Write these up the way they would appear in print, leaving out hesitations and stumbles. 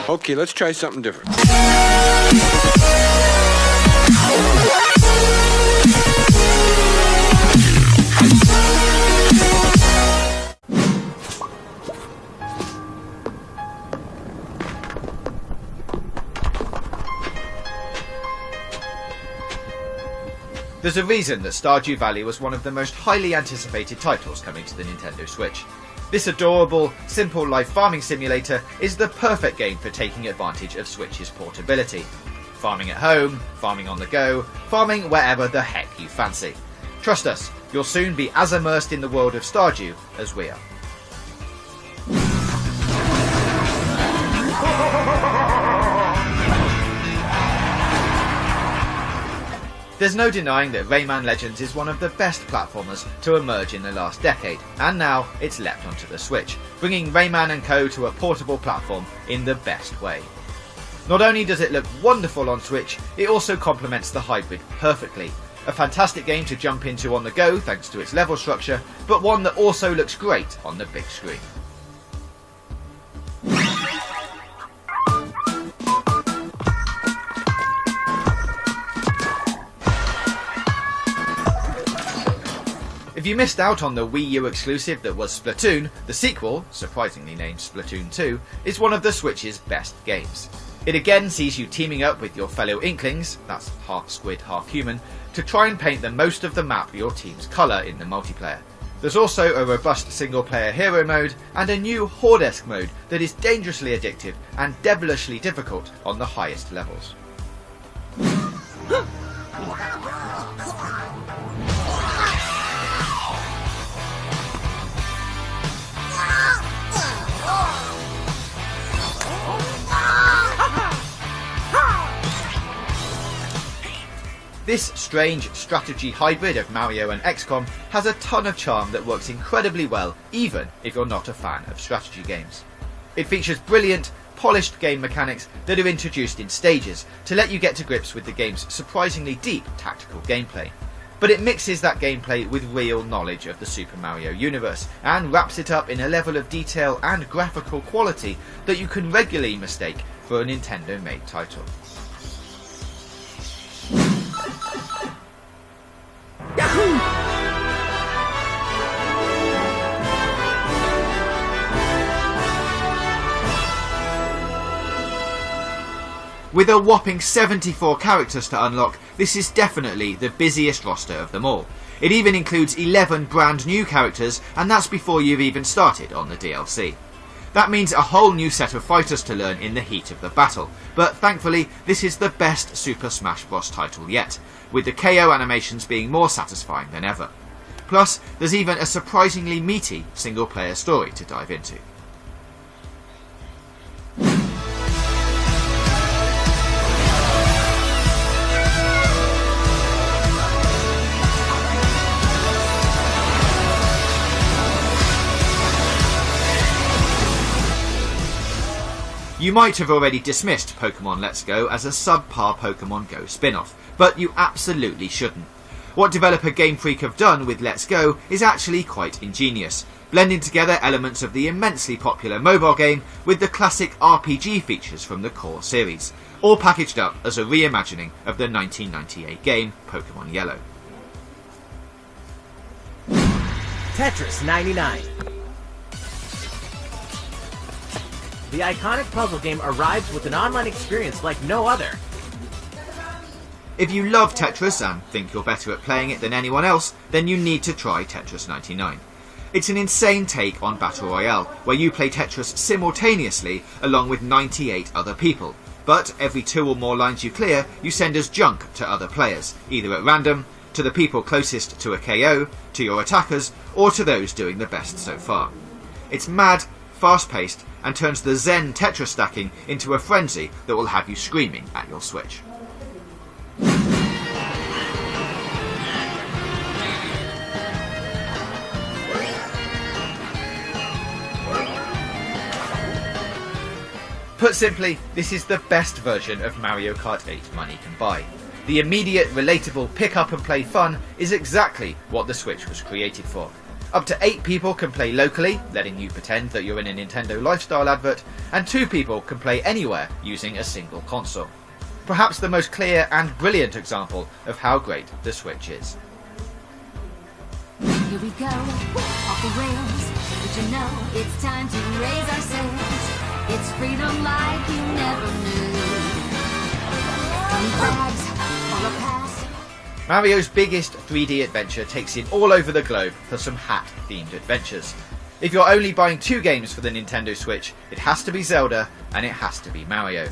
Okay, let's try something different. There's a reason that Stardew Valley was one of the most highly anticipated titles coming to the Nintendo Switch. This adorable, simple life farming simulator is the perfect game for taking advantage of Switch's portability. Farming at home, farming on the go, farming wherever the heck you fancy. Trust us, you'll soon be as immersed in the world of Stardew as we are. There's no denying that Rayman Legends is one of the best platformers to emerge in the last decade, and now it's leapt onto the Switch, bringing Rayman & Co to a portable platform in the best way. Not only does it look wonderful on Switch, it also complements the hybrid perfectly. A fantastic game to jump into on the go thanks to its level structure, but one that also looks great on the big screen. If you missed out on the Wii U exclusive that was Splatoon, the sequel, surprisingly named Splatoon 2, is one of the Switch's best games. It again sees you teaming up with your fellow Inklings, that's half squid, half human, to try and paint the most of the map for your team's colour in the multiplayer. There's also a robust single-player hero mode and a new Horde-esque mode that is dangerously addictive and devilishly difficult on the highest levels. This strange strategy hybrid of Mario and XCOM has a ton of charm that works incredibly well even if you're not a fan of strategy games. It features brilliant, polished game mechanics that are introduced in stages to let you get to grips with the game's surprisingly deep tactical gameplay. But it mixes that gameplay with real knowledge of the Super Mario universe and wraps it up in a level of detail and graphical quality that you can regularly mistake for a Nintendo-made title. With a whopping 74 characters to unlock, this is definitely the busiest roster of them all. It even includes 11 brand new characters, and that's before you've even started on the DLC. That means a whole new set of fighters to learn in the heat of the battle, but thankfully this is the best Super Smash Bros. Title yet, with the KO animations being more satisfying than ever. Plus, there's even a surprisingly meaty single-player story to dive into. You might have already dismissed Pokemon Let's Go as a subpar Pokemon Go spin-off, but you absolutely shouldn't. What developer Game Freak have done with Let's Go is actually quite ingenious, blending together elements of the immensely popular mobile game with the classic RPG features from the core series, all packaged up as a reimagining of the 1998 game Pokemon Yellow. Tetris 99. The iconic puzzle game arrives with an online experience like no other. If you love Tetris and think you're better at playing it than anyone else, then you need to try Tetris 99. It's an insane take on Battle Royale, where you play Tetris simultaneously along with 98 other people. But every 2 or more lines you clear, you send as junk to other players, either at random, to the people closest to a KO, to your attackers, or to those doing the best so far. It's mad, fast-paced, and turns the zen Tetris stacking into a frenzy that will have you screaming at your Switch. Put simply, this is the best version of Mario Kart 8 money can buy. The immediate, relatable pick-up-and-play fun is exactly what the Switch was created for. Up to 8 people can play locally, letting you pretend that you're in a Nintendo lifestyle advert, and 2 people can play anywhere using a single console. Perhaps the most clear and brilliant example of how great the Switch is. Here we go, off the rails. But you know, it's time to raise our sails. It's freedom like you never knew. 20 bags or a pass. Mario's biggest 3D adventure takes you all over the globe for some hat-themed adventures. If you're only buying 2 games for the Nintendo Switch, it has to be Zelda and it has to be Mario.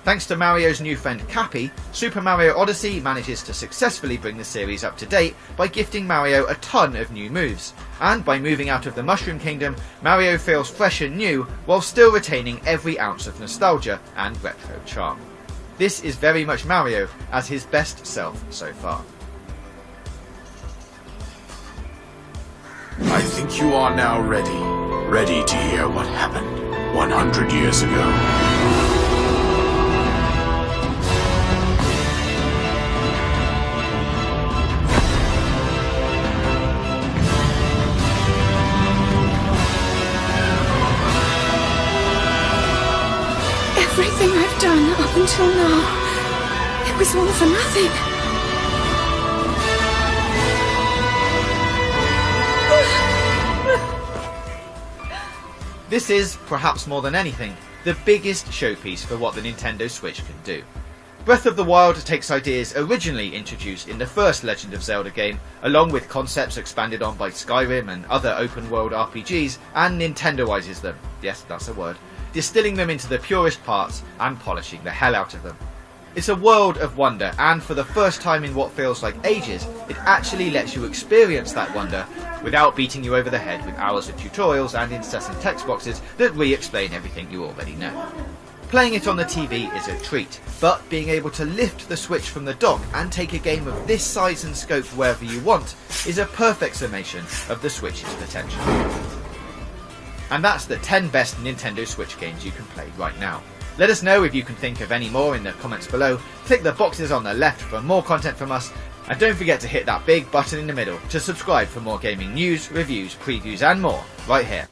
Thanks to Mario's new friend Cappy, Super Mario Odyssey manages to successfully bring the series up to date by gifting Mario a ton of new moves. And by moving out of the Mushroom Kingdom, Mario feels fresh and new while still retaining every ounce of nostalgia and retro charm. This is very much Mario as his best self so far. I think you are now ready to hear what happened 100 years ago. Everything I've done up until now, it was all for nothing. This is, perhaps more than anything, the biggest showpiece for what the Nintendo Switch can do. Breath of the Wild takes ideas originally introduced in the first Legend of Zelda game, along with concepts expanded on by Skyrim and other open-world RPGs, and Nintendoizes them, yes, that's a word, distilling them into the purest parts and polishing the hell out of them. It's a world of wonder, and for the first time in what feels like ages, it actually lets you experience that wonder without beating you over the head with hours of tutorials and incessant text boxes that re-explain everything you already know. Playing it on the TV is a treat, but being able to lift the Switch from the dock and take a game of this size and scope wherever you want is a perfect summation of the Switch's potential. And that's the 10 best Nintendo Switch games you can play right now. Let us know if you can think of any more in the comments below, click the boxes on the left for more content from us, and don't forget to hit that big button in the middle to subscribe for more gaming news, reviews, previews and more, right here.